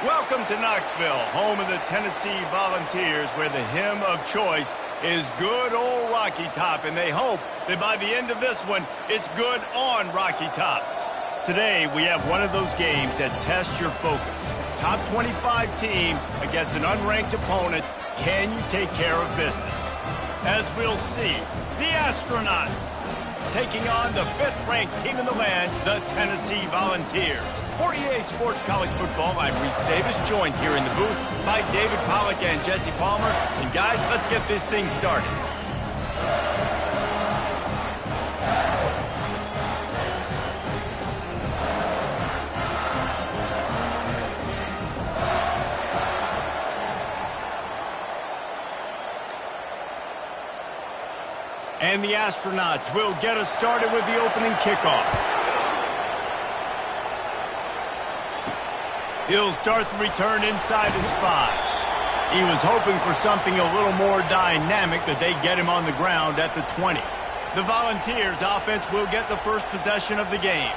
Welcome to Knoxville, home of the Tennessee Volunteers, where the hymn of choice is good old Rocky Top, and they hope that by the end of this one, it's good on Rocky Top. Today, we have one of those games that tests your focus. Top 25 team against an unranked opponent. Can you take care of business? As we'll see, the Astronauts taking on the 5th-ranked team in the land, the Tennessee Volunteers. For EA Sports College Football, I'm Reese Davis, joined here in the booth by David Pollack and Jesse Palmer. And guys, let's get this thing started. And the Astronauts will get us started with the opening kickoff. He'll start the return inside his 5. He was hoping for something a little more dynamic, that they get him on the ground at the 20. The Volunteers offense will get the first possession of the game.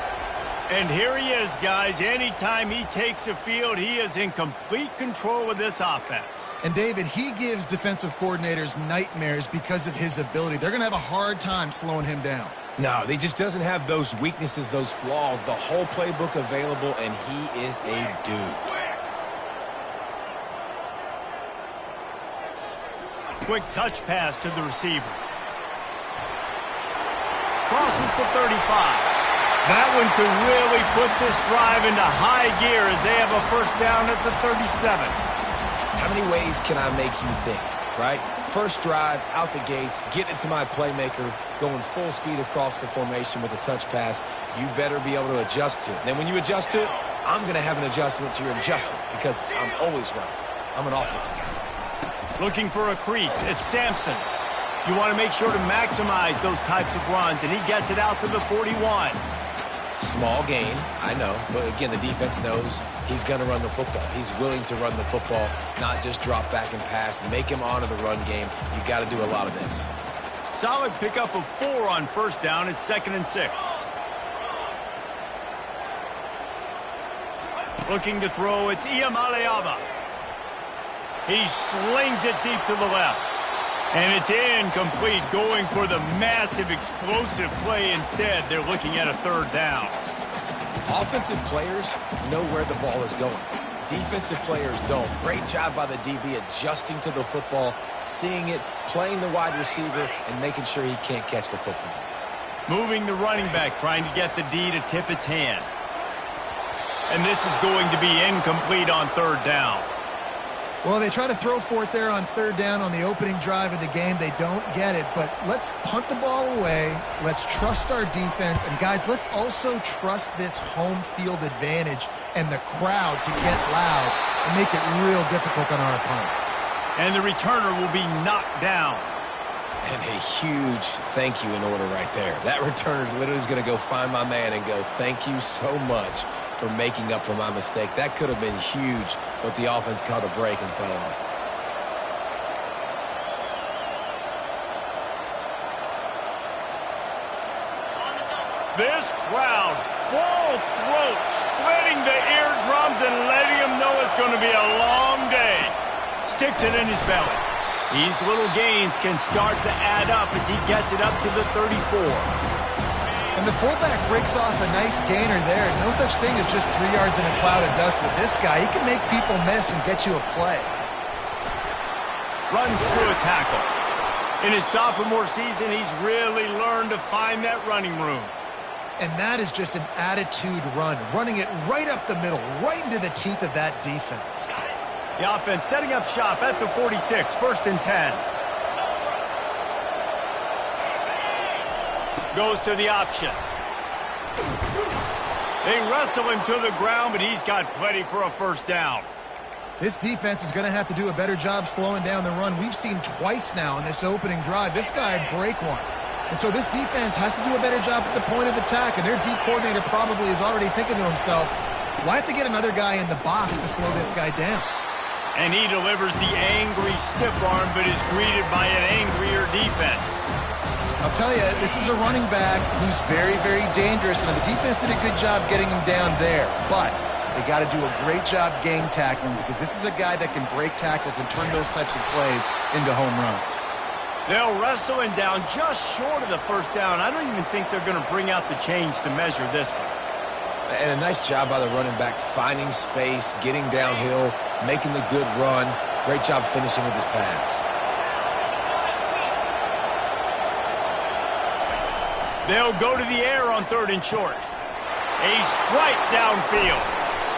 And here he is, guys. Anytime he takes the field, he is in complete control of this offense. And, David, he gives defensive coordinators nightmares because of his ability. They're going to have a hard time slowing him down. No, he just doesn't have those weaknesses, those flaws, the whole playbook available, and he is a dude. Quick touch pass to the receiver. Crosses the 35. That one could really put this drive into high gear as they have a first down at the 37. How many ways can I make you think, right? First drive, out the gates, get it to my playmaker, going full speed across the formation with a touch pass. You better be able to adjust to it. And then when you adjust to it, I'm going to have an adjustment to your adjustment because I'm always right. I'm an offensive guy. Looking for a crease. It's Sampson. You want to make sure to maximize those types of runs, and he gets it out to the 41. Small gain, I know, but again, the defense knows he's going to run the football. He's willing to run the football, not just drop back and pass, make him honor the run game. You've got to do a lot of this. Solid pickup of 4 on first down. It's 2nd and 6. Looking to throw, it's Iamaleava. He slings it deep to the left. And it's incomplete, going for the massive explosive play instead. They're looking at a 3rd down. Offensive players know where the ball is going. Defensive players don't. Great job by the DB adjusting to the football, seeing it, playing the wide receiver, and making sure he can't catch the football. Moving the running back, trying to get the D to tip its hand. And this is going to be incomplete on 3rd down. Well, they try to throw for it there on 3rd down on the opening drive of the game. They don't get it, but let's punt the ball away. Let's trust our defense. And, guys, let's also trust this home field advantage and the crowd to get loud and make it real difficult on our opponent. And the returner will be knocked down. And a huge thank you in order right there. That returner is literally going to go find my man and go, thank you so much for making up for my mistake. That could have been huge, but the offense caught a break and fell on it. This crowd, full throat, splitting the eardrums and letting him know it's going to be a long day. Sticks it in his belly. These little gains can start to add up as he gets it up to the 34. And the fullback breaks off a nice gainer there. No such thing as just 3 yards in a cloud of dust with this guy. He can make people miss and get you a play. Runs through a tackle. In his sophomore season, he's really learned to find that running room. And that is just an attitude run, running it right up the middle, right into the teeth of that defense. The offense setting up shop at the 46, 1st and 10. Goes to the option. They wrestle him to the ground, but he's got plenty for a first down. This defense is going to have to do a better job slowing down the run. We've seen twice now in this opening drive. This guy break one. And so this defense has to do a better job at the point of attack, and their D coordinator probably is already thinking to himself, well, I have to get another guy in the box to slow this guy down. And he delivers the angry stiff arm, but is greeted by an angrier defense. I'll tell you, this is a running back who's very, very dangerous, and the defense did a good job getting him down there. But They got to do a great job gang tackling because this is a guy that can break tackles and turn those types of plays into home runs. They'll wrestle him down just short of the first down. I don't even think they're going to bring out the chains to measure this one. And a nice job by the running back, finding space, getting downhill, making the good run. Great job finishing with his pads. They'll go to the air on 3rd and short. A strike downfield.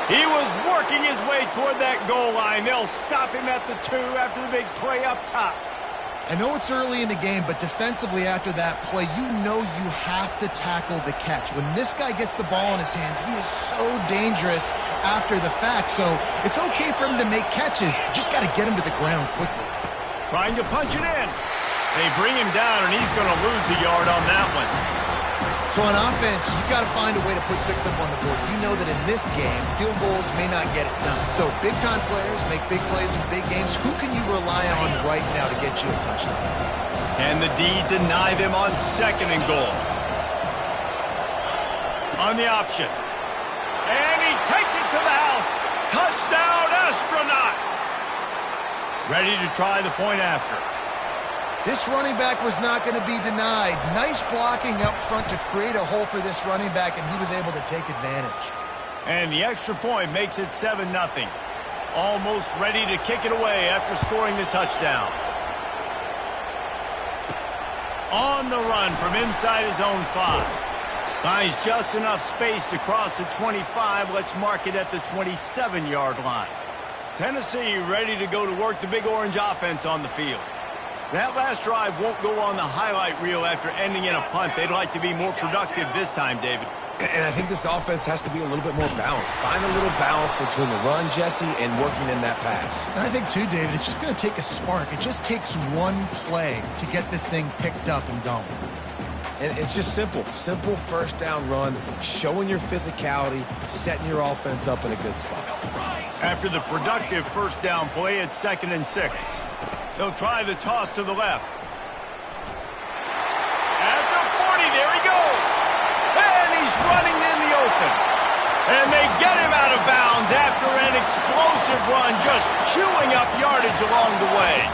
He was working his way toward that goal line. They'll stop him at the 2 after the big play up top. I know it's early in the game, but defensively after that play, you know you have to tackle the catch. When this guy gets the ball in his hands, he is so dangerous after the fact. So it's okay for him to make catches. Just got to get him to the ground quickly. Trying to punch it in. They bring him down, and he's going to lose a yard on that one. So on offense, you've got to find a way to put 6 up on the board. You know that in this game, field goals may not get it done. So big-time players make big plays in big games. Who can you rely on right now to get you a touchdown? Can the D deny them on 2nd and goal? On the option. And he takes it to the house. Touchdown, Astronauts! Ready to try the point after. This running back was not going to be denied. Nice blocking up front to create a hole for this running back, and he was able to take advantage. And the extra point makes it 7-0. Almost ready to kick it away after scoring the touchdown. On the run from inside his own 5. Finds just enough space to cross the 25. Let's mark it at the 27-yard line. Tennessee ready to go to work the Big Orange offense on the field. That last drive won't go on the highlight reel after ending in a punt. They'd like to be more productive this time, David. And I think this offense has to be a little bit more balanced. Find a little balance between the run, Jesse, and working in that pass. And I think, too, David, it's just going to take a spark. It just takes one play to get this thing picked up and going. And it's just simple. Simple first down run, showing your physicality, setting your offense up in a good spot. After the productive first down play, it's 2nd and 6. They'll try the toss to the left. At the 40, there he goes. And he's running in the open. And they get him out of bounds after an explosive run, just chewing up yardage along the way.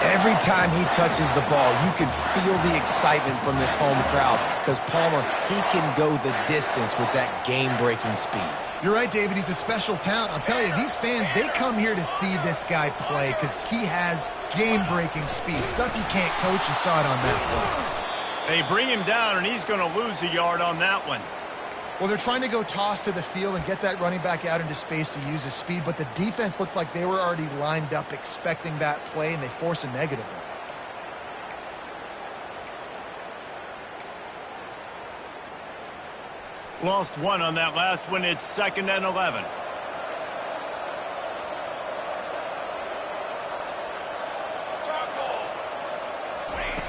Every time he touches the ball, you can feel the excitement from this home crowd because Palmer, he can go the distance with that game-breaking speed. You're right, David. He's a special talent. I'll tell you, these fans, they come here to see this guy play because he has game-breaking speed. Stuff you can't coach. You saw it on that play. They bring him down, and he's going to lose a yard on that one. Well, they're trying to go toss to the field and get that running back out into space to use his speed, but the defense looked like they were already lined up expecting that play, and they force a negative one. Lost 1 on that last one. It's 2nd and 11.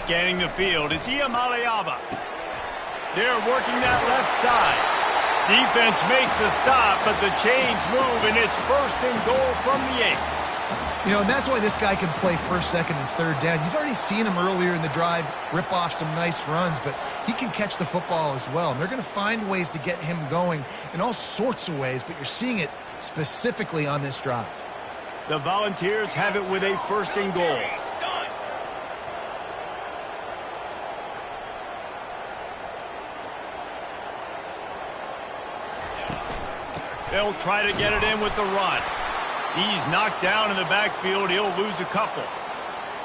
Scanning the field, it's Iamaleava. They're working that left side. Defense makes a stop, but the chains move, and it's 1st and goal from the 8. You know, and that's why this guy can play 1st, 2nd, and 3rd down. You've already seen him earlier in the drive rip off some nice runs, but he can catch the football as well. And they're going to find ways to get him going in all sorts of ways, but you're seeing it specifically on this drive. The Volunteers have it with a 1st and goal. They'll try to get it in with the run. He's knocked down in the backfield. He'll lose a couple.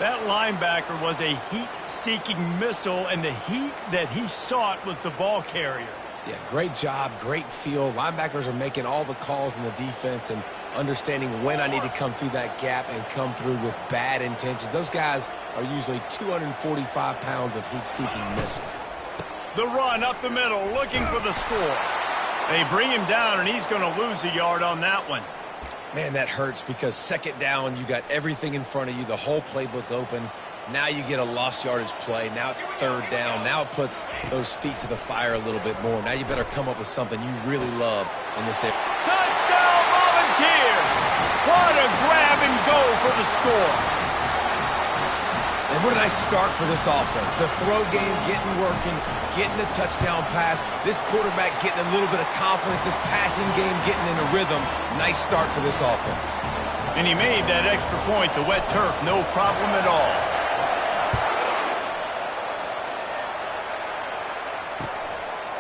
That linebacker was a heat-seeking missile, and the heat that he sought was the ball carrier. Yeah, great job, great feel. Linebackers are making all the calls in the defense and understanding when I need to come through that gap and come through with bad intentions. Those guys are usually 245 pounds of heat-seeking missile. The run up the middle, looking for the score. They bring him down, and he's going to lose a yard on that one. Man, that hurts because 2nd down, you got everything in front of you, the whole playbook open. Now you get a lost yardage play. Now it's 3rd down. Now it puts those feet to the fire a little bit more. Now you better come up with something you really love in this area. Touchdown, Volunteers! What a grab and go for the score. And And what a nice start for this offense. The throw game getting working, getting the touchdown pass. This quarterback getting a little bit of confidence. This passing game getting in a rhythm. Nice start for this offense. And he made that extra point, the wet turf, no problem at all.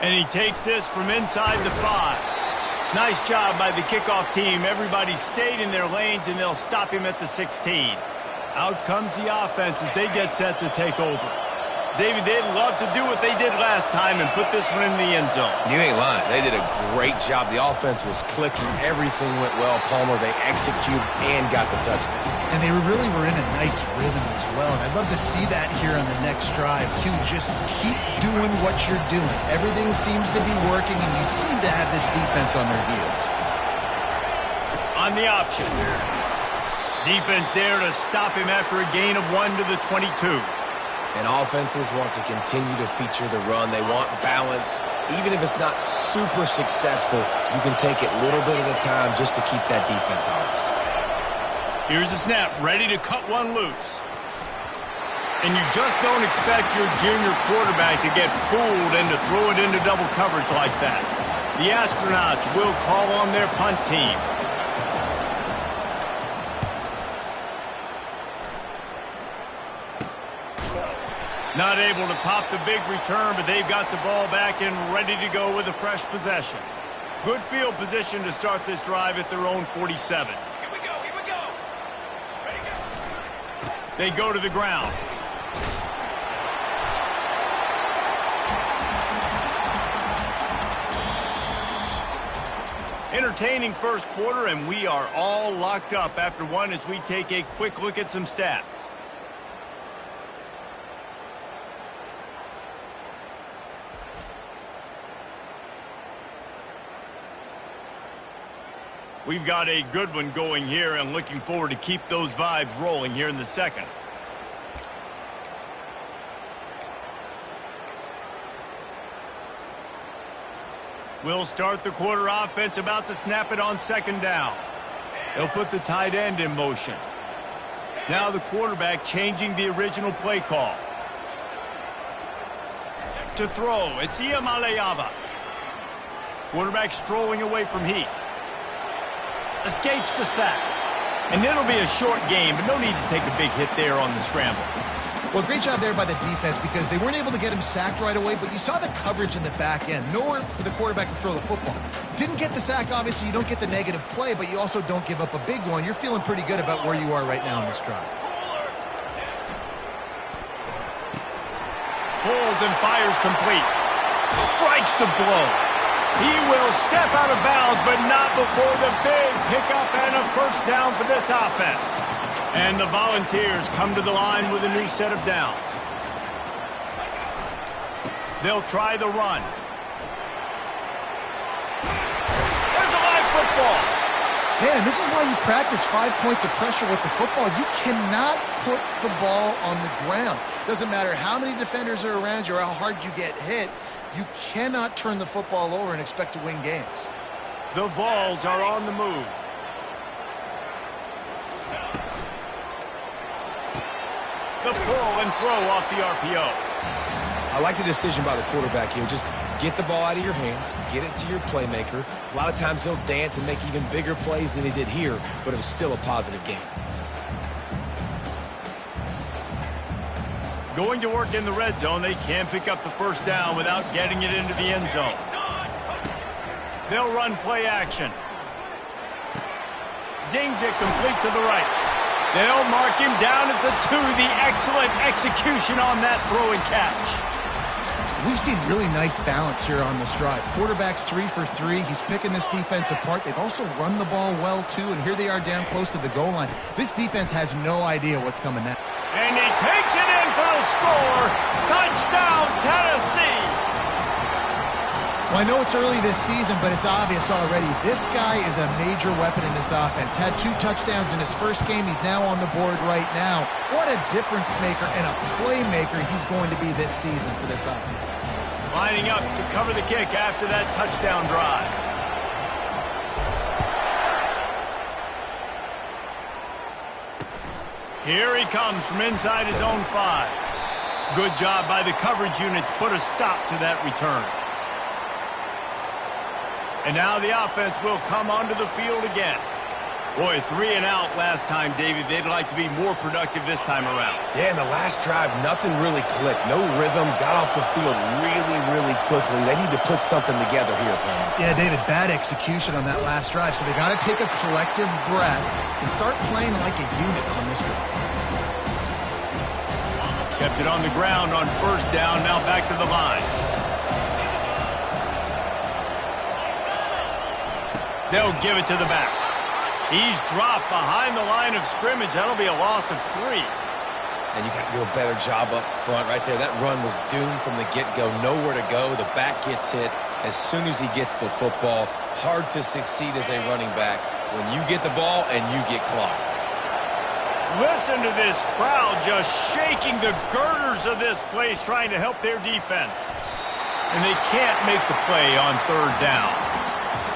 And he takes this from inside the 5. Nice job by the kickoff team. Everybody stayed in their lanes, and they'll stop him at the 16. Out comes the offense as they get set to take over. David, they'd love to do what they did last time and put this one in the end zone. You ain't lying. They did a great job. The offense was clicking. Everything went well, Palmer. They executed and got the touchdown. And they really were in a nice rhythm as well. And I'd love to see that here on the next drive, too. Just keep doing what you're doing. Everything seems to be working, and you seem to have this defense on their heels. On the option. Defense there to stop him after a gain of 1 to the 22. And offenses want to continue to feature the run. They want balance. Even if it's not super successful, you can take it little bit at a time just to keep that defense honest. Here's the snap, ready to cut one loose. And you just don't expect your junior quarterback to get fooled and to throw it into double coverage like that. The Astronauts will call on their punt team. Not able to pop the big return, but they've got the ball back and ready to go with a fresh possession. Good field position to start this drive at their own 47. Here we go. Ready to go. They go to the ground. Entertaining first quarter, and we are all locked up after one as we take a quick look at some stats. We've got a good one going here and looking forward to keep those vibes rolling here in the second. We'll start the quarter offense, about to snap it on second down. They'll put the tight end in motion. Now the quarterback changing the original play call. To throw, it's Iamaleava. Quarterback strolling away from heat. Escapes the sack. And it'll be a short game, but no need to take a big hit there on the scramble. Well, great job there by the defense because they weren't able to get him sacked right away, but you saw the coverage in the back end. Nowhere for the quarterback to throw the football. Didn't get the sack, obviously. You don't get the negative play, but you also don't give up a big one. You're feeling pretty good about where you are right now in this drive. Pulls and fires complete. Strikes the blow. He will step out of bounds, but not before the big pickup and a first down for this offense. And the Volunteers come to the line with a new set of downs. They'll try the run. There's a live football. Man, this is why you practice 5 points of pressure with the football. You cannot put the ball on the ground. Doesn't matter how many defenders are around you or how hard you get hit. You cannot turn the football over and expect to win games. The Vols are on the move. The pull and throw off the RPO. I like the decision by the quarterback here. Just get the ball out of your hands, get it to your playmaker. A lot of times he'll dance and make even bigger plays than he did here, but it was still a positive game. Going to work in the red zone, they can pick up the first down without getting it into the end zone. They'll run play action. Zings it complete to the right. They'll mark him down at the 2. The excellent execution on that throw and catch. We've seen really nice balance here on this drive. Quarterback's 3 for 3. He's picking this defense apart. They've also run the ball well, too, and here they are down close to the goal line. This defense has no idea what's coming next. And he takes it in for the score. Touchdown, Tennessee. Well, I know it's early this season, but it's obvious already. This guy is a major weapon in this offense. Had 2 touchdowns in his first game. He's now on the board right now. What a difference maker and a playmaker he's going to be this season for this offense. Lining up to cover the kick after that touchdown drive. Here he comes from inside his own 5. Good job by the coverage unit to put a stop to that return. And now the offense will come onto the field again. Boy, 3 and out last time, David. They'd like to be more productive this time around. Yeah, in the last drive, nothing really clicked. No rhythm, got off the field really, really quickly. They need to put something together here, Tony. Yeah, David, bad execution on that last drive, so they got to take a collective breath and start playing like a unit on this one. Kept it on the ground on first down, now back to the line. They'll give it to the back. He's dropped behind the line of scrimmage. That'll be a loss of 3. And you got to do a better job up front right there. That run was doomed from the get-go. Nowhere to go. The back gets hit as soon as he gets the football. Hard to succeed as a running back when you get the ball and you get clocked. Listen to this crowd just shaking the girders of this place trying to help their defense. And they can't make the play on third down.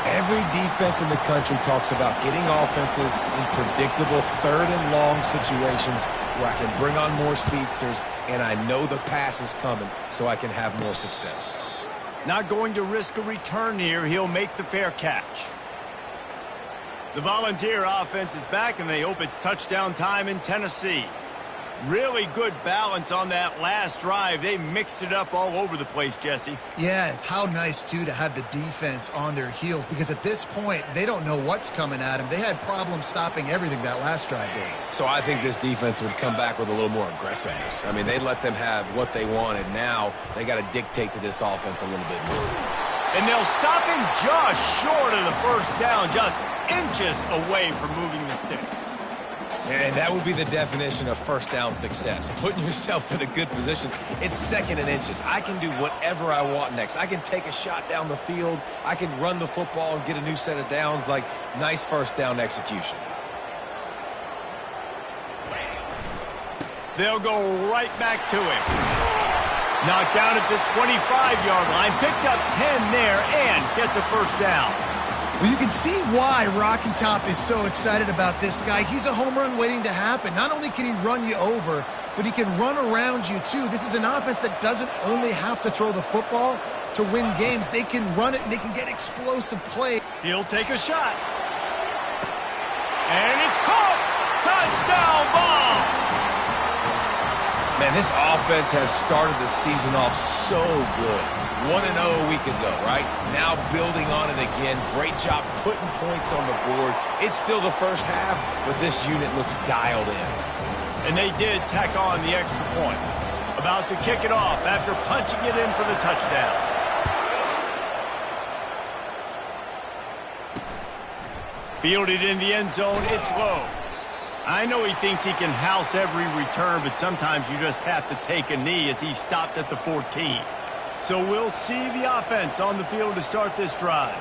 Every defense in the country talks about getting offenses in predictable third and long situations where I can bring on more speedsters and I know the pass is coming so I can have more success. Not going to risk a return here. He'll make the fair catch. The Volunteer offense is back, and they hope it's touchdown time in Tennessee. Really good balance on that last drive. They mixed it up all over the place, Jesse. Yeah, how nice, too, to have the defense on their heels, because at this point, they don't know what's coming at them. They had problems stopping everything that last drive did. So I think this defense would come back with a little more aggressiveness. I mean, they let them have what they wanted. Now they got to dictate to this offense a little bit more. And they'll stop him just short of the first down, just inches away from moving the sticks. And that would be the definition of first down success. Putting yourself in a good position. It's second and inches. I can do whatever I want next. I can take a shot down the field. I can run the football and get a new set of downs. Like, nice first down execution. They'll go right back to him. Knocked down at the 25-yard line. Picked up 10 there and gets a first down. Well, you can see why Rocky Top is so excited about this guy. He's a home run waiting to happen. Not only can he run you over, but he can run around you, too. This is an offense that doesn't only have to throw the football to win games. They can run it, and they can get explosive play. He'll take a shot. And it's caught. Touchdown ball. Man, this offense has started the season off so good. 1-0 a week ago, right? Now building on it again. Great job putting points on the board. It's still the first half, but this unit looks dialed in. And they did tack on the extra point. About to kick it off after punching it in for the touchdown. Fielded in the end zone, it's low. I know he thinks he can house every return, but sometimes you just have to take a knee as he stopped at the 14. So we'll see the offense on the field to start this drive.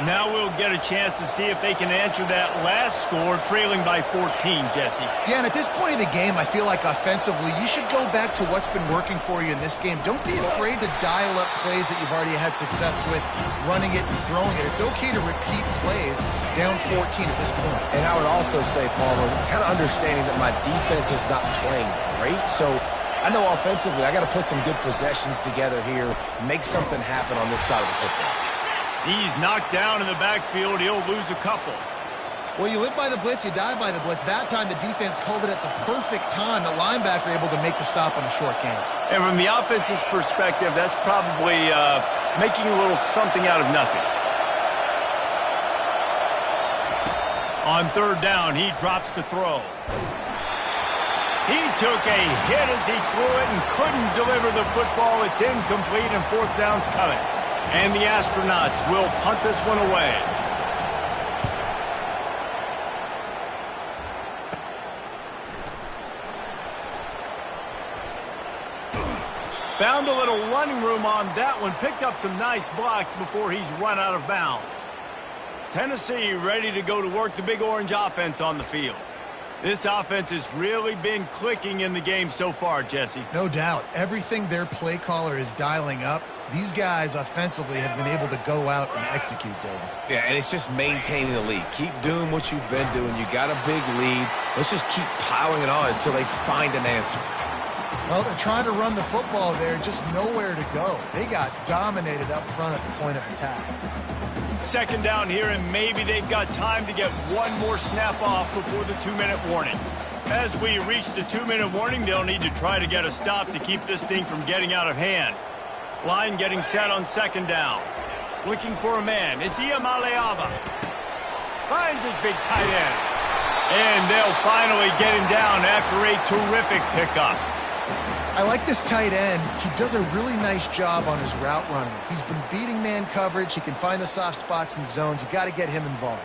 Now we'll get a chance to see if they can answer that last score, trailing by 14, Jesse. Yeah, and at this point in the game, I feel like offensively, you should go back to what's been working for you in this game. Don't be afraid to dial up plays that you've already had success with, running it and throwing it. It's okay to repeat plays down 14 at this point. And I would also say, Palmer, kind of understanding that my defense is not playing great, so I know offensively I got to put some good possessions together here, make something happen on this side of the football. He's knocked down in the backfield. He'll lose a couple. Well, you live by the blitz, you die by the blitz. That time the defense called it at the perfect time. The linebacker able to make the stop on a short game. And from the offense's perspective, that's probably making a little something out of nothing. On third down, he drops to throw. He took a hit as he threw it and couldn't deliver the football. It's incomplete, and fourth down's coming. And the Astronauts will punt this one away. Found a little running room on that one. Picked up some nice blocks before he's run out of bounds. Tennessee ready to go to work the Big Orange offense on the field. This offense has really been clicking in the game so far, Jesse. No doubt. Everything their play caller is dialing up These guys offensively have been able to go out and execute, David. Yeah, and it's just maintaining the lead. Keep doing what you've been doing. You got a big lead. Let's just keep piling it on until they find an answer. Well, they're trying to run the football there, just nowhere to go. They got dominated up front at the point of attack. Second down here, and maybe they've got time to get one more snap off before the 2-minute warning. As we reach the 2-minute warning, they'll need to try to get a stop to keep this thing from getting out of hand. Line getting set on second down. Looking for a man. It's Iamaleava. Finds his big tight end. And they'll finally get him down after a terrific pickup. I like this tight end. He does a really nice job on his route running. He's been beating man coverage. He can find the soft spots and zones. You got to get him involved.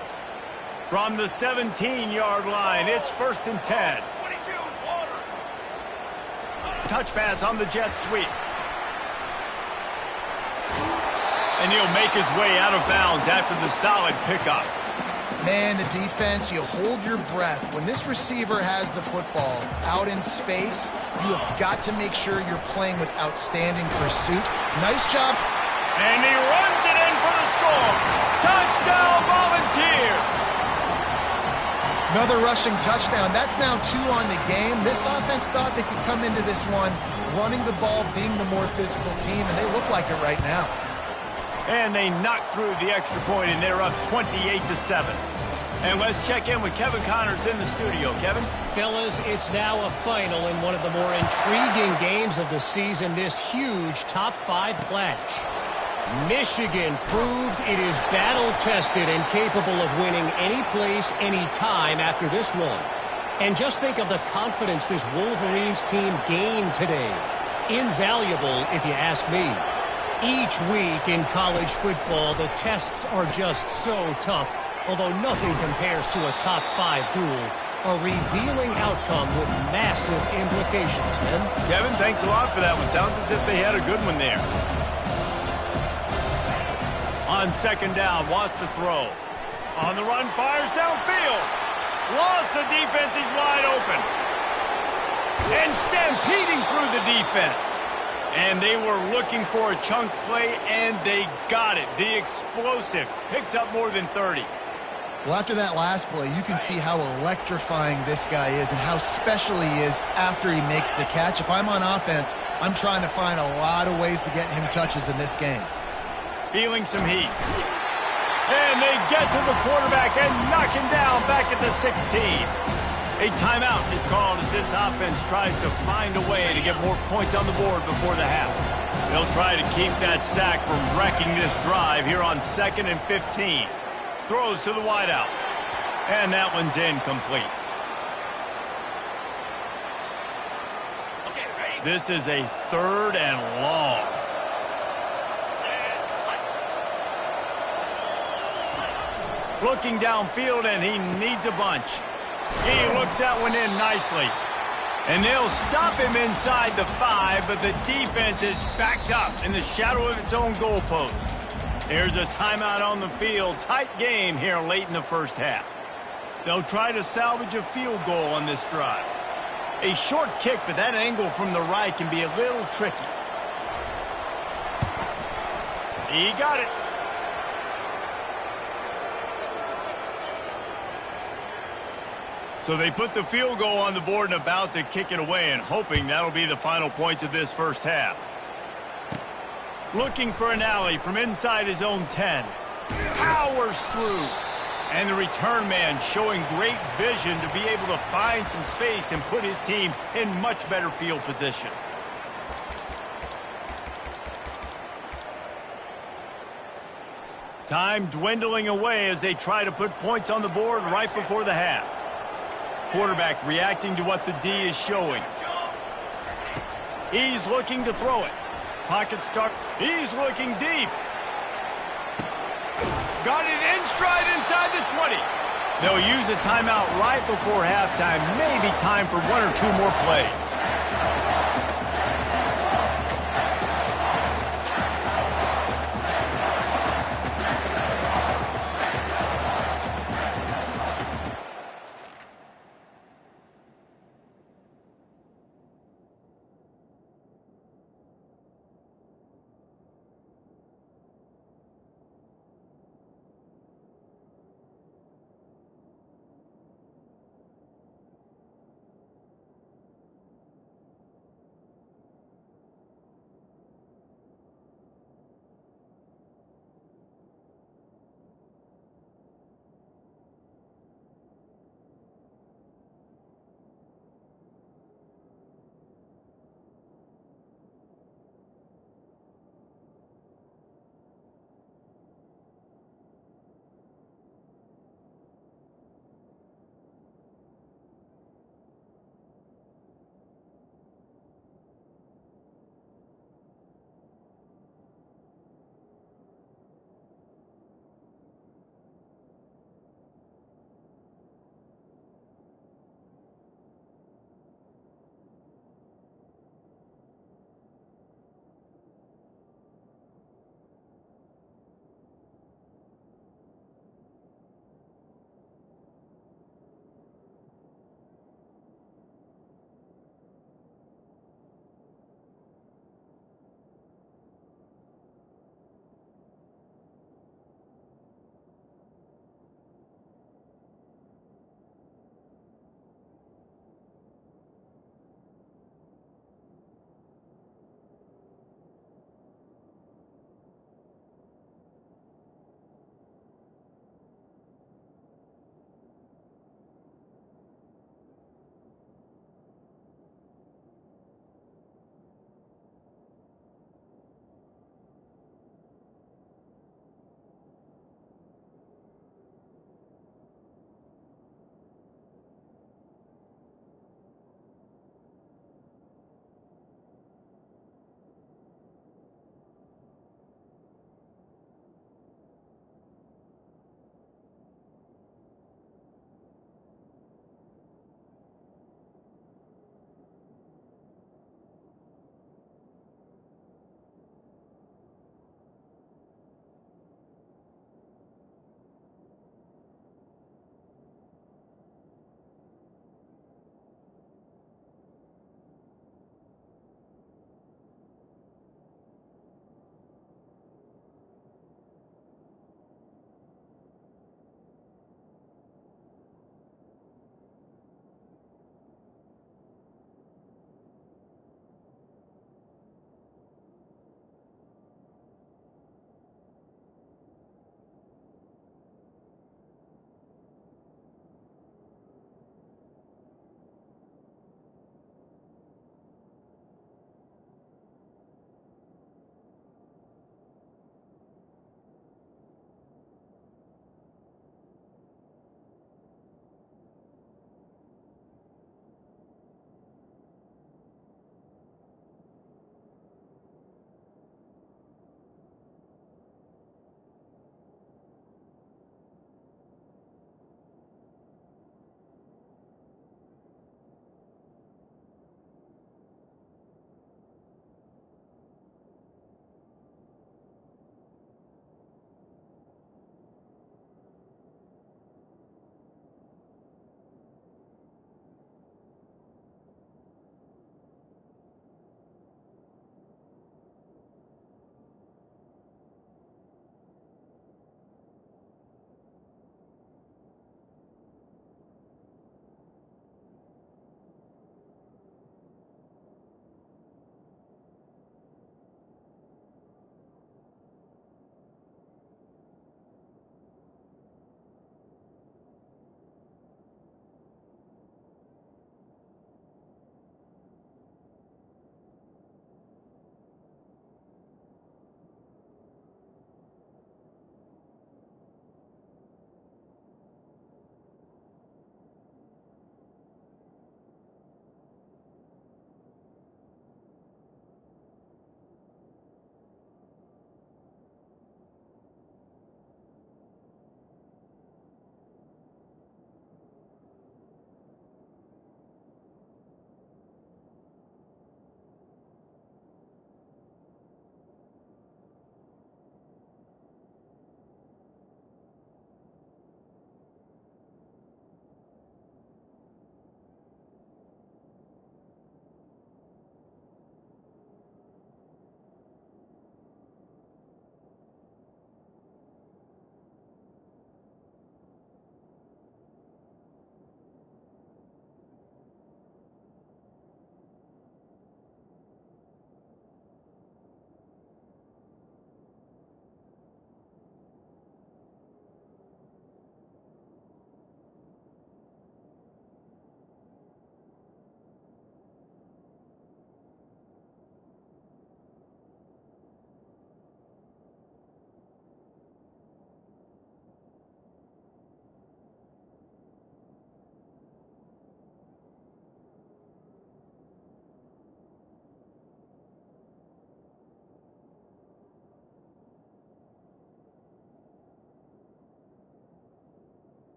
From the 17-yard line, it's 1st and 10. 22, water. Touch pass on the jet sweep. And he'll make his way out of bounds after the solid pickup. Man, the defense, you hold your breath. When this receiver has the football out in space, you have got to make sure you're playing with outstanding pursuit. Nice job. And he runs it in for the score. Touchdown, Volunteers! Another rushing touchdown. That's now 2 on the game. This offense thought they could come into this one running the ball, being the more physical team, and they look like it right now. And they knocked through the extra point, and they're up 28-7. And let's check in with Kevin Connors in the studio. Kevin? Fellas, it's now a final in one of the more intriguing games of the season, this huge top 5 clash. Michigan proved it is battle-tested and capable of winning any place, any time after this one. And just think of the confidence this Wolverines team gained today. Invaluable, if you ask me. Each week in college football, the tests are just so tough, although nothing compares to a top 5 duel. A revealing outcome with massive implications, men. Kevin, thanks a lot for that one. Sounds as if they had a good one there. On second down, wants to throw. On the run, fires downfield. Lost the defense, he's wide open. And stampeding through the defense. And they were looking for a chunk play, and they got it. The explosive picks up more than 30. Well, after that last play, you can see how electrifying this guy is and how special he is after he makes the catch. If I'm on offense, I'm trying to find a lot of ways to get him touches in this game. Feeling some heat. And they get to the quarterback and knock him down back at the 16. A timeout is called as this offense tries to find a way to get more points on the board before the half. They'll try to keep that sack from wrecking this drive here on 2nd and 15. Throws to the wideout. And that one's incomplete. Okay, ready? This is a 3rd and long. Looking downfield, and he needs a bunch. He looks that one in nicely. And they'll stop him inside the 5, but the defense is backed up in the shadow of its own goalpost. There's a timeout on the field. Tight game here late in the first half. They'll try to salvage a field goal on this drive. A short kick, but that angle from the right can be a little tricky. He got it. So they put the field goal on the board and about to kick it away, and hoping that'll be the final points of this first half. Looking for an alley from inside his own 10. Powers through. And the return man showing great vision to be able to find some space and put his team in much better field position. Time dwindling away as they try to put points on the board right before the half. Quarterback reacting to what the D is showing. He's looking to throw it. Pocket start. He's looking deep. Got it in stride inside the 20. They'll use a timeout right before halftime. Maybe time for 1 or 2 more plays.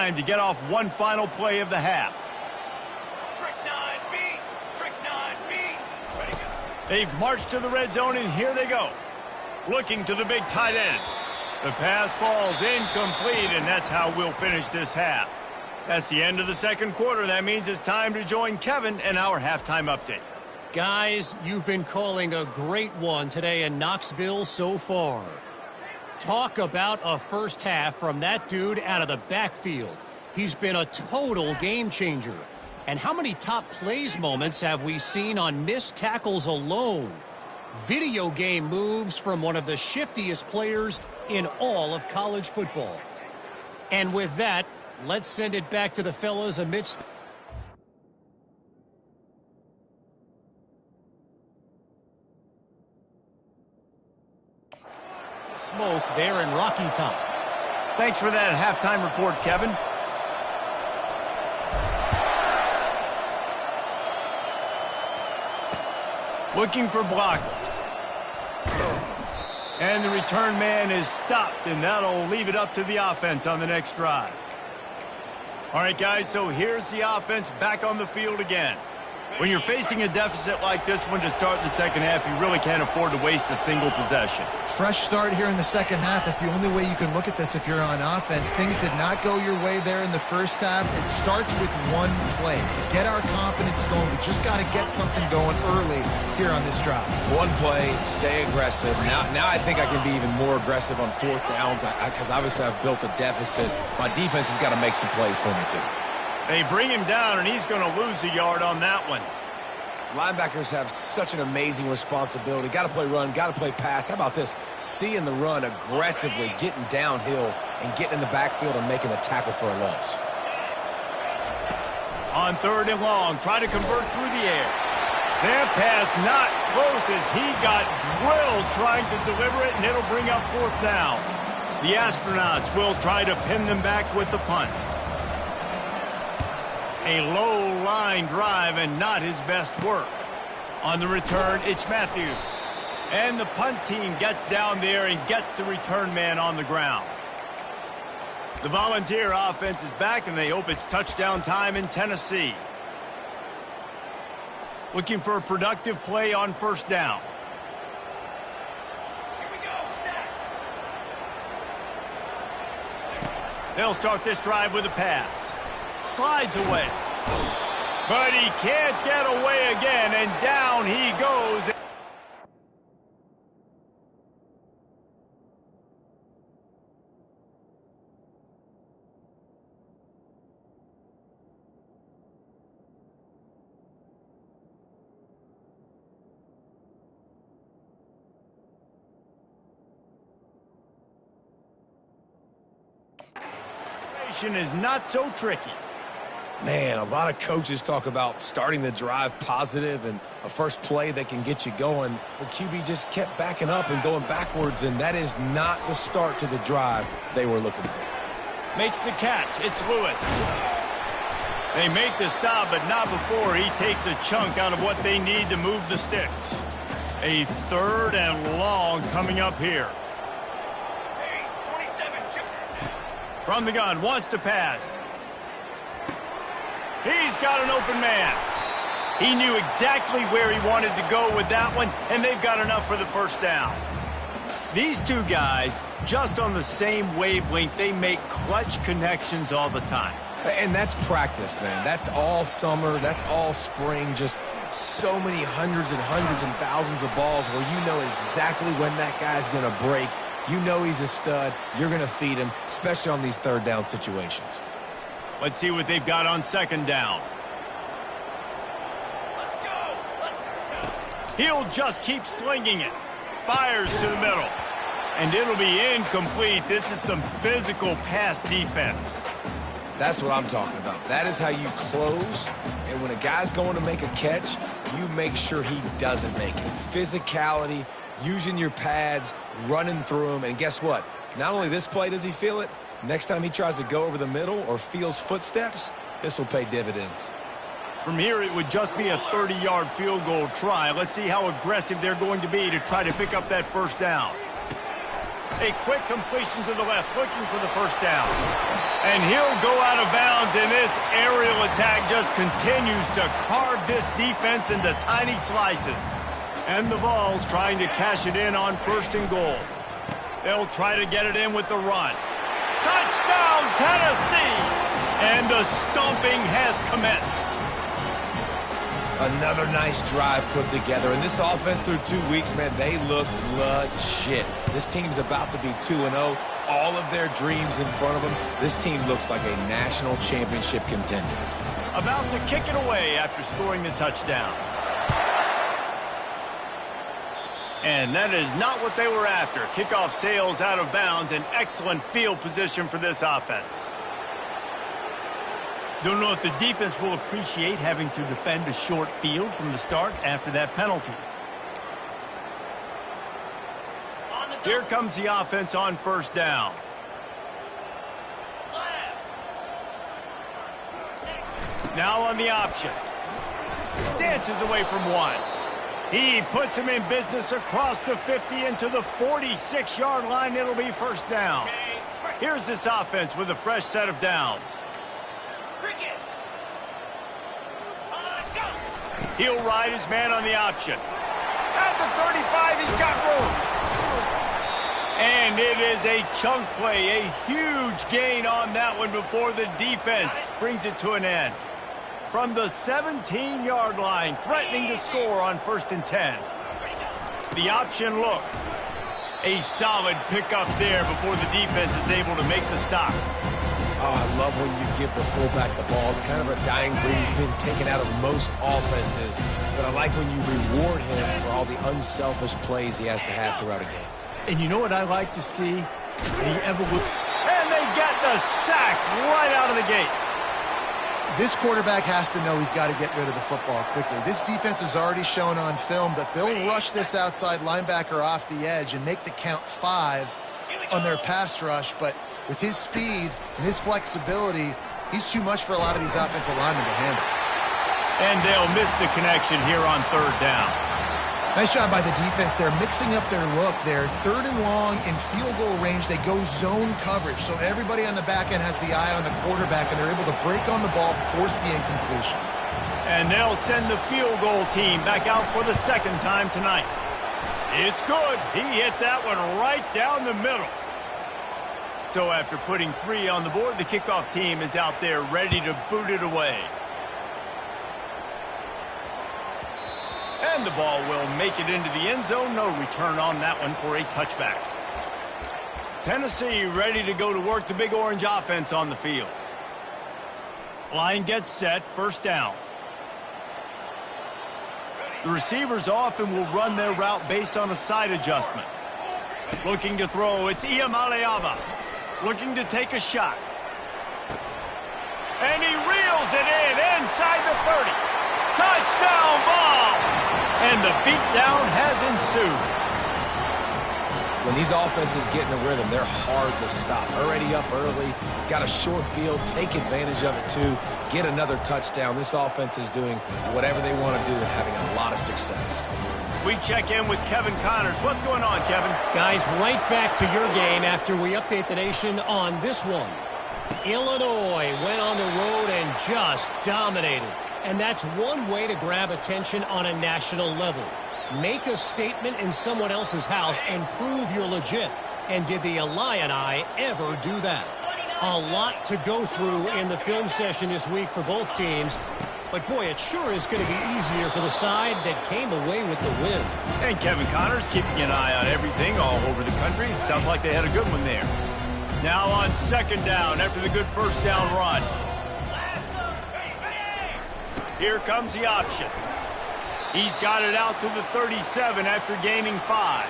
time to get off one final play of the half. Trick 9B. Trick 9B. Ready, go. They've marched to the red zone, and here they go. Looking to the big tight end. The pass falls incomplete, and that's how we'll finish this half. That's the end of the second quarter. That means it's time to join Kevin in our halftime update. Guys, you've been calling a great one today in Knoxville so far. Talk about a first half from that dude out of the backfield. He's been a total game changer. And how many top plays moments have we seen on missed tackles alone? Video game moves from one of the shiftiest players in all of college football. And with that, let's send it back to the fellas amidst smoke there in Rocky Top. Thanks for that halftime report, Kevin. Looking for blockers. And the return man is stopped, and that'll leave it up to the offense on the next drive. All right, guys, so here's the offense back on the field again. When you're facing a deficit like this one to start the second half, you really can't afford to waste a single possession. Fresh start here in the second half. That's the only way you can look at this if you're on offense. Things did not go your way there in the first half. It starts with one play. To get our confidence going, we just got to get something going early here on this drive. One play, stay aggressive. Now I think I can be even more aggressive on fourth downs because obviously I've built a deficit. My defense has got to make some plays for me too. They bring him down, and he's going to lose a yard on that one. Linebackers have such an amazing responsibility. Got to play run, got to play pass. How about this? Seeing the run aggressively, getting downhill, and getting in the backfield and making a tackle for a loss. On third and long, try to convert through the air. That pass not close as he got drilled trying to deliver it, and it'll bring up fourth down. The Astronauts will try to pin them back with the punt. A low line drive and not his best work. On the return, it's Matthews. And the punt team gets down there and gets the return man on the ground. The Volunteer offense is back, and they hope it's touchdown time in Tennessee. Looking for a productive play on first down. Here we go. Set. They'll start this drive with a pass. Slides away. But he can't get away again, and down he goes. Is not so tricky. Man, a lot of coaches talk about starting the drive positive and a first play that can get you going. The QB just kept backing up and going backwards, and that is not the start to the drive they were looking for. Makes the catch. It's Lewis. They make the stop, but not before he takes a chunk out of what they need to move the sticks. A third and long coming up here. Pace 27. From the gun, wants to pass. He's got an open man. He knew exactly where he wanted to go with that one, and they've got enough for the first down. These two guys, just on the same wavelength, they make clutch connections all the time. And that's practice, man. That's all summer. That's all spring. Just so many hundreds and thousands of balls where you know exactly when that guy's going to break. You know he's a stud. You're going to feed him, especially on these third down situations. Let's see what they've got on second down. Let's go. Let's go. He'll just keep slinging it. Fires to the middle. And it'll be incomplete. This is some physical pass defense. That's what I'm talking about. That is how you close. And when a guy's going to make a catch, you make sure he doesn't make it. Physicality, using your pads, running through them. And guess what? Not only this play does he feel it, next time he tries to go over the middle or feels footsteps, this will pay dividends. From here, it would just be a 30-yard field goal try. Let's see how aggressive they're going to be to try to pick up that first down. A quick completion to the left, looking for the first down. And he'll go out of bounds, and this aerial attack just continues to carve this defense into tiny slices. And the Vols trying to cash it in on 1st and goal. They'll try to get it in with the run. Touchdown, Tennessee! And the stomping has commenced. Another nice drive put together. And this offense through 2 weeks, man, they look legit. This team's about to be 2-0. All of their dreams in front of them. This team looks like a national championship contender. About to kick it away after scoring the touchdown. And that is not what they were after. Kickoff sails out of bounds, and excellent field position for this offense. Don't know if the defense will appreciate having to defend a short field from the start after that penalty. Here comes the offense on 1st down. Now on the option. Dances away from one. He puts him in business across the 50 into the 46-yard line. It'll be 1st down. Here's this offense with a fresh set of downs. He'll ride his man on the option. At the 35, he's got room. And it is a chunk play, a huge gain on that one before the defense brings it to an end. From the 17-yard line, threatening to score on 1st and 10. The option look. A solid pickup there before the defense is able to make the stop. Oh, I love when you give the fullback the ball. It's kind of a dying breed. He's been taken out of most offenses. But I like when you reward him for all the unselfish plays he has to have throughout a game. And you know what I like to see? The evolution. And they get the sack right out of the gate. This quarterback has to know he's got to get rid of the football quickly. This defense has already shown on film that they'll rush this outside linebacker off the edge and make the count 5 on their pass rush. But with his speed and his flexibility, he's too much for a lot of these offensive linemen to handle. And they'll miss the connection here on 3rd down. Nice job by the defense. They're mixing up their look. They're 3rd and long in field goal range. They go zone coverage. So everybody on the back end has the eye on the quarterback, and they're able to break on the ball, force the incompletion. And they'll send the field goal team back out for the 2nd time tonight. It's good. He hit that one right down the middle. So after putting 3 on the board, the kickoff team is out there ready to boot it away. And the ball will make it into the end zone. No return on that one for a touchback. Tennessee ready to go to work the Big Orange offense on the field. Line gets set, 1st down. The receivers often will run their route based on a side adjustment. Looking to throw, it's Iamaleava. Looking to take a shot. And he reels it in inside the 30. Touchdown ball! And the beatdown has ensued. When these offenses get in a rhythm, they're hard to stop. Already up early, got a short field, take advantage of it too, get another touchdown. This offense is doing whatever they want to do and having a lot of success. We check in with Kevin Connors. What's going on, Kevin? Guys, right back to your game after we update the nation on this one. Illinois went on the road and just dominated. And that's one way to grab attention on a national level. Make a statement in someone else's house and prove you're legit. And did the Illini ever do that? A lot to go through in the film session this week for both teams. But, boy, it sure is going to be easier for the side that came away with the win. And Kevin Connors keeping an eye on everything all over the country. Sounds like they had a good one there. Now on 2nd down after the good 1st down run. Here comes the option. He's got it out to the 37 after gaining 5.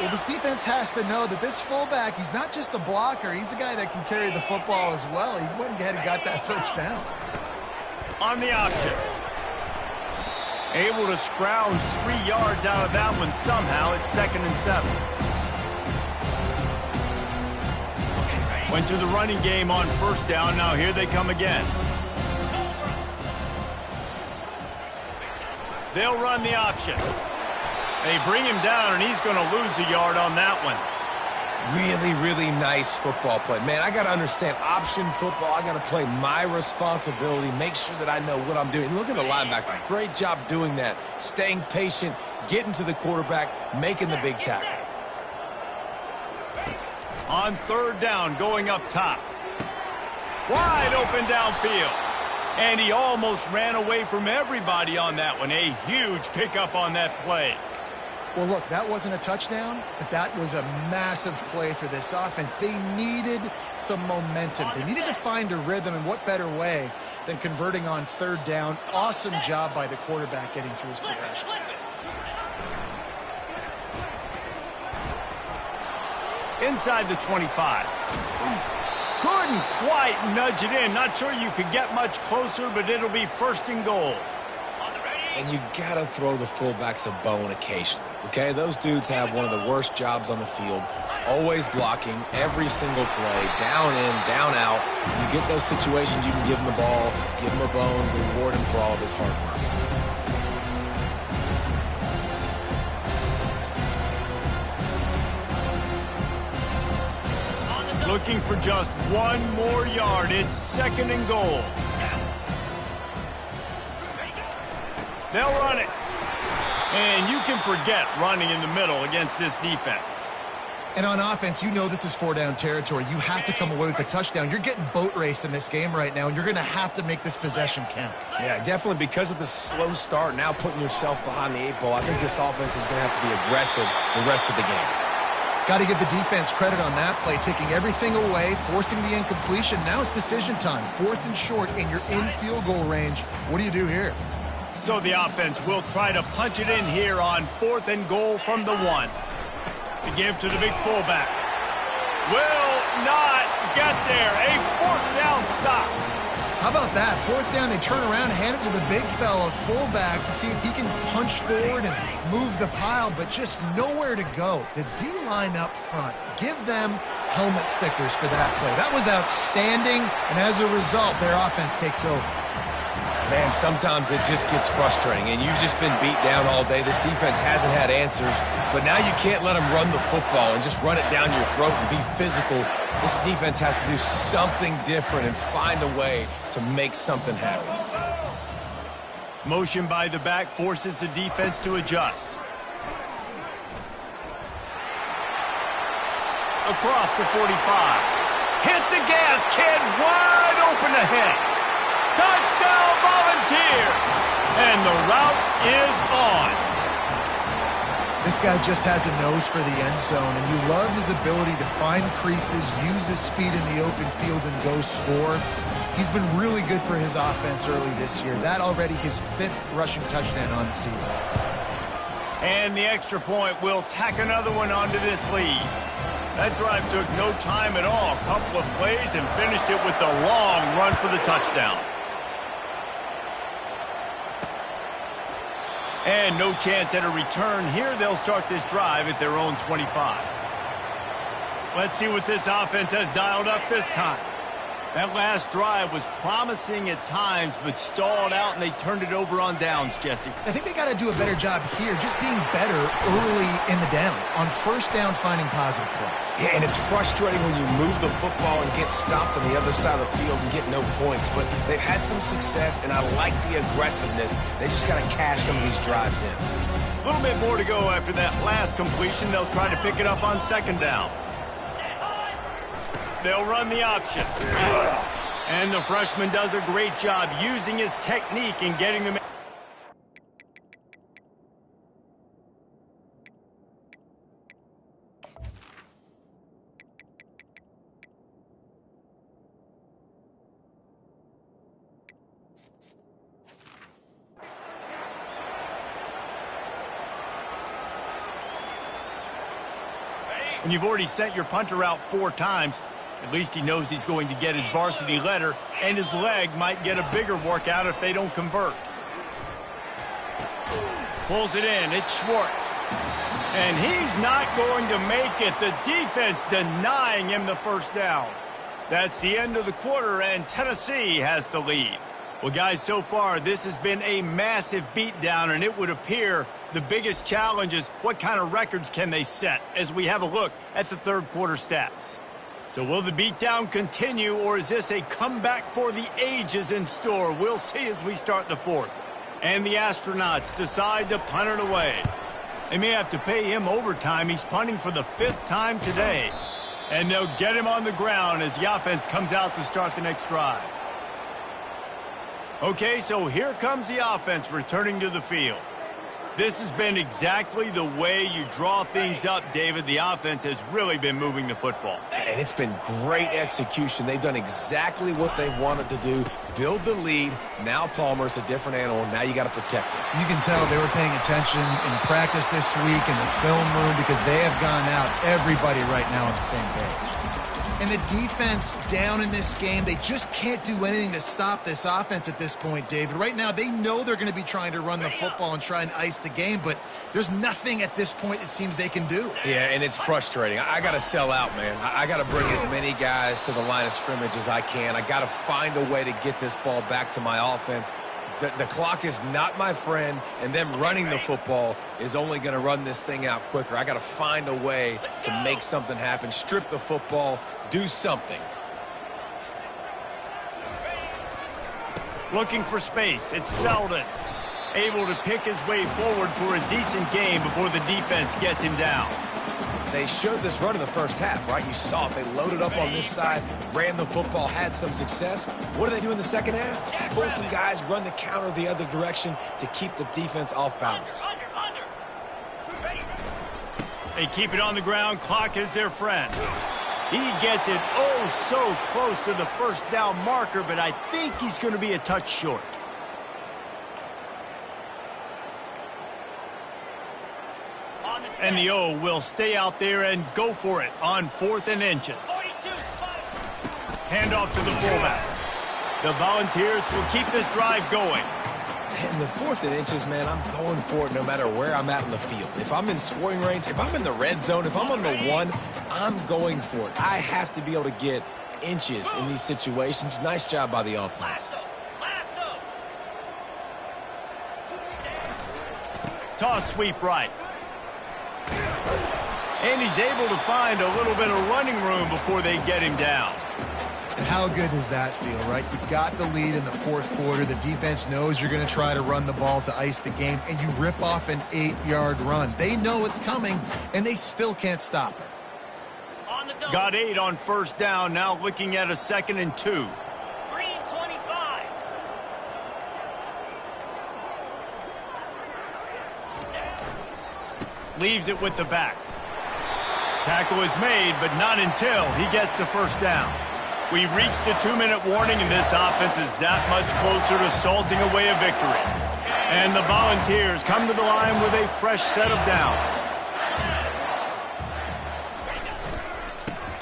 Well, this defense has to know that this fullback, he's not just a blocker. He's a guy that can carry the football as well. He went ahead and got that 1st down. On the option. Able to scrounge 3 yards out of that one somehow. It's 2nd and 7. Went to the running game on 1st down. Now here they come again. They'll run the option. They bring him down, and he's going to lose a yard on that one. Really, really nice football play. Man, I got to understand option football. I got to play my responsibility, make sure that I know what I'm doing. Look at the linebacker. Great job doing that. Staying patient, getting to the quarterback, making the big tackle. On third down, going up top. Wide open downfield. And he almost ran away from everybody on that one. A huge pickup on that play. Well, look, that wasn't a touchdown, but that was a massive play for this offense. They needed some momentum. They needed to find a rhythm, and what better way than converting on third down. Awesome job by the quarterback getting through his progression. Inside the 25. Couldn't quite nudge it in. Not sure you could get much closer, but it'll be first and goal. And you got to throw the fullbacks a bone occasionally, okay? Those dudes have one of the worst jobs on the field, always blocking every single play, down in, down out. You get those situations, you can give them the ball, give them a bone, reward him for all of his hard work. Looking for just one more yard. It's second and goal. They'll run it. And you can forget running in the middle against this defense. And on offense, you know this is four-down territory. You have to come away with a touchdown. You're getting boat raced in this game right now, and you're going to have to make this possession count. Yeah, definitely because of the slow start, now putting yourself behind the 8 ball, I think this offense is going to have to be aggressive the rest of the game. Got to give the defense credit on that play, taking everything away, forcing the incompletion. Now it's decision time. Fourth and short, and you're in field goal range. What do you do here? So the offense will try to punch it in here on fourth and goal from the 1. To give to the big fullback. Will not get there. A fourth down stop. How about that? Fourth down, they turn around, hand it to the big fella fullback to see if he can punch forward and move the pile, but just nowhere to go. The D-line up front, give them helmet stickers for that play. That was outstanding, and as a result, their offense takes over. Man, sometimes it just gets frustrating, and you've just been beat down all day. This defense hasn't had answers, but now you can't let them run the football and just run it down your throat and be physical. This defense has to do something different and find a way to make something happen. Motion by the back forces the defense to adjust. Across the 45. Hit the gas, kid, wide open ahead. Touchdown, Volunteer! And the route is on. This guy just has a nose for the end zone, and you love his ability to find creases, use his speed in the open field, and go score. He's been really good for his offense early this year. That already his 5th rushing touchdown on the season. And the extra point will tack another one onto this lead. That drive took no time at all. A couple of plays and finished it with a long run for the touchdown. And no chance at a return here. They'll start this drive at their own 25. Let's see what this offense has dialed up this time. That last drive was promising at times, but stalled out, and they turned it over on downs, Jesse. I think they got to do a better job here, just being better early in the downs. On first down, finding positive plays. Yeah, and it's frustrating when you move the football and get stopped on the other side of the field and get no points. But they've had some success, and I like the aggressiveness. They just got to cash some of these drives in. A little bit more to go after that last completion. They'll try to pick it up on second down. They'll run the option. And the freshman does a great job using his technique and getting them. When you've already sent your punter out 4 times, at least he knows he's going to get his varsity letter, and his leg might get a bigger workout if they don't convert. Pulls it in. It's Schwartz. And he's not going to make it. The defense denying him the first down. That's the end of the quarter, and Tennessee has the lead. Well, guys, so far, this has been a massive beatdown, and it would appear the biggest challenge is what kind of records can they set as we have a look at the third quarter stats. So will the beatdown continue, or is this a comeback for the ages in store? We'll see as we start the fourth. And the astronauts decide to punt it away. They may have to pay him overtime. He's punting for the 5th time today. And they'll get him on the ground as the offense comes out to start the next drive. Okay, so here comes the offense returning to the field. This has been exactly the way you draw things up, David. The offense has really been moving the football. And it's been great execution. They've done exactly what they've wanted to do. Build the lead. Now Palmer's a different animal. Now you got to protect it. You can tell they were paying attention in practice this week in the film room because they have gone out, everybody right now on the same page. And the defense down in this game, they just can't do anything to stop this offense at this point, David. Right now, they know they're going to be trying to run the football and try and ice the game, but there's nothing at this point it seems they can do. Yeah, and it's frustrating. I got to sell out, man. I got to bring as many guys to the line of scrimmage as I can. I got to find a way to get this ball back to my offense. The clock is not my friend, and them running the football is only going to run this thing out quicker. I got to find a way to make something happen, strip the football, do something. Looking for space. It's Selden. Able to pick his way forward for a decent game before the defense gets him down. They showed this run in the first half, right? You saw it. They loaded up on this side, ran the football, had some success. What do they do in the second half? Pull some guys, run the counter the other direction to keep the defense off balance. They keep it on the ground. Clock is their friend. He gets it oh so close to the first down marker, but I think he's going to be a touch short. And the O will stay out there and go for it on 4th and inches. Hand off to the fullback. The Volunteers will keep this drive going. In the 4th and inches, man, I'm going for it no matter where I'm at in the field. If I'm in scoring range, if I'm in the red zone, if I'm on the 1, I'm going for it. I have to be able to get inches in these situations. Nice job by the offense. Toss sweep right. And he's able to find a little bit of running room before they get him down. And how good does that feel, right? You've got the lead in the 4th quarter. The defense knows you're going to try to run the ball to ice the game, and you rip off an 8-yard run. They know it's coming, and they still can't stop it. Got 8 on first down, now looking at a 2nd and 2. Green 25. Leaves it with the back. Tackle is made, but not until he gets the first down. We've reached the 2-minute warning, and this offense is that much closer to salting away a victory. And the Volunteers come to the line with a fresh set of downs.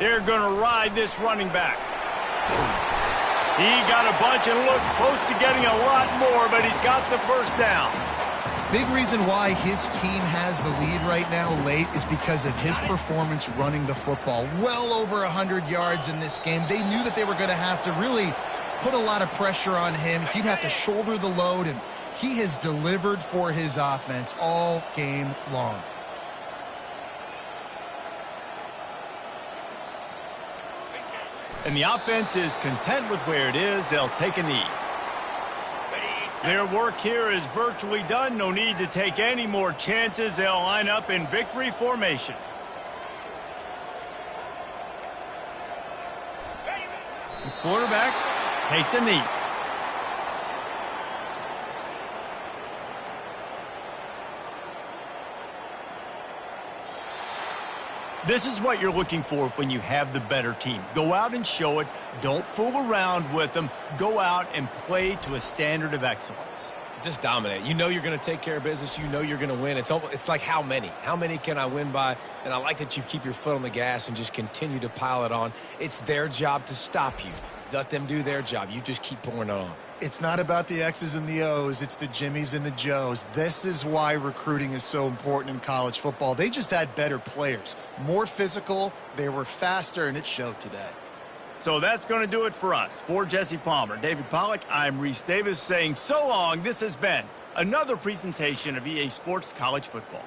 They're going to ride this running back. He got a bunch and looked close to getting a lot more, but he's got the first down. Big reason why his team has the lead right now late is because of his performance running the football. Well over 100 yards in this game. They knew that they were going to have to really put a lot of pressure on him. He'd have to shoulder the load, and he has delivered for his offense all game long. And the offense is content with where it is. They'll take a knee. Their work here is virtually done. No need to take any more chances. They'll line up in victory formation. The quarterback takes a knee. This is what you're looking for when you have the better team. Go out and show it. Don't fool around with them. Go out and play to a standard of excellence. Just dominate. You know you're going to take care of business. You know you're going to win. It's like how many? How many can I win by? And I like that you keep your foot on the gas and just continue to pile it on. It's their job to stop you. Let them do their job. You just keep pouring it on. It's not about the X's and the O's. It's the Jimmies and the Joes. This is why recruiting is so important in college football. They just had better players, more physical, they were faster, and it showed today. So that's going to do it for us. For Jesse Palmer, David Pollack, I'm Reese Davis saying so long. This has been another presentation of EA Sports College Football.